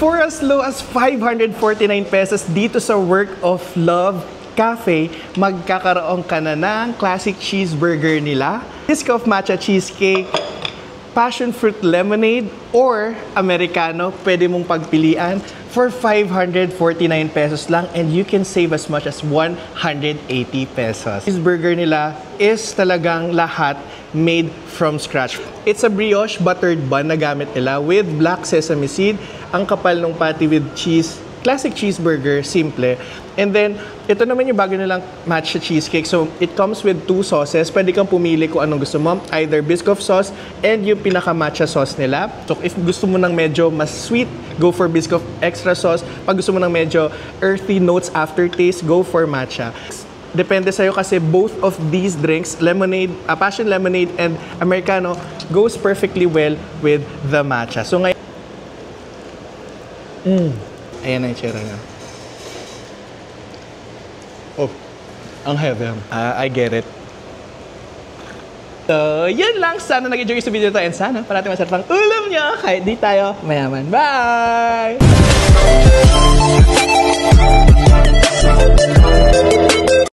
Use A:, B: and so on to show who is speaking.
A: For as low as 549 pesos dito sa Work of Love Cafe, magkakaroon ka na ng classic cheeseburger nila, Bisque of Matcha Cheesecake, Passion Fruit Lemonade, or Americano. Pwede mong pagpilian for 549 pesos lang, and you can save as much as 180 pesos. Cheeseburger nila is talagang lahat made from scratch. It's a brioche buttered bun na gamit nila with black sesame seed, ang kapal ng patty with cheese, classic cheeseburger, simple. And then, ito naman yung bago nilang matcha cheesecake. So, it comes with 2 sauces. Pwede kang pumili kung anong gusto mo. Either Biscoff sauce and yung pinaka-matcha sauce nila. So, if gusto mo ng medyo mas sweet, go for Biscoff extra sauce. Pag gusto mo ng medyo earthy notes aftertaste, go for matcha. Depende sa'yo kasi both of these drinks, lemonade, passion lemonade and Americano, goes perfectly well with the matcha. So, ngayon, ayan ang itsura nga. Oh, ang heavy. I get it. So, yun lang. Sana nag-enjoy sa video ito and sana parating masarap ang ulam nyo kahit di tayo mayaman. Bye!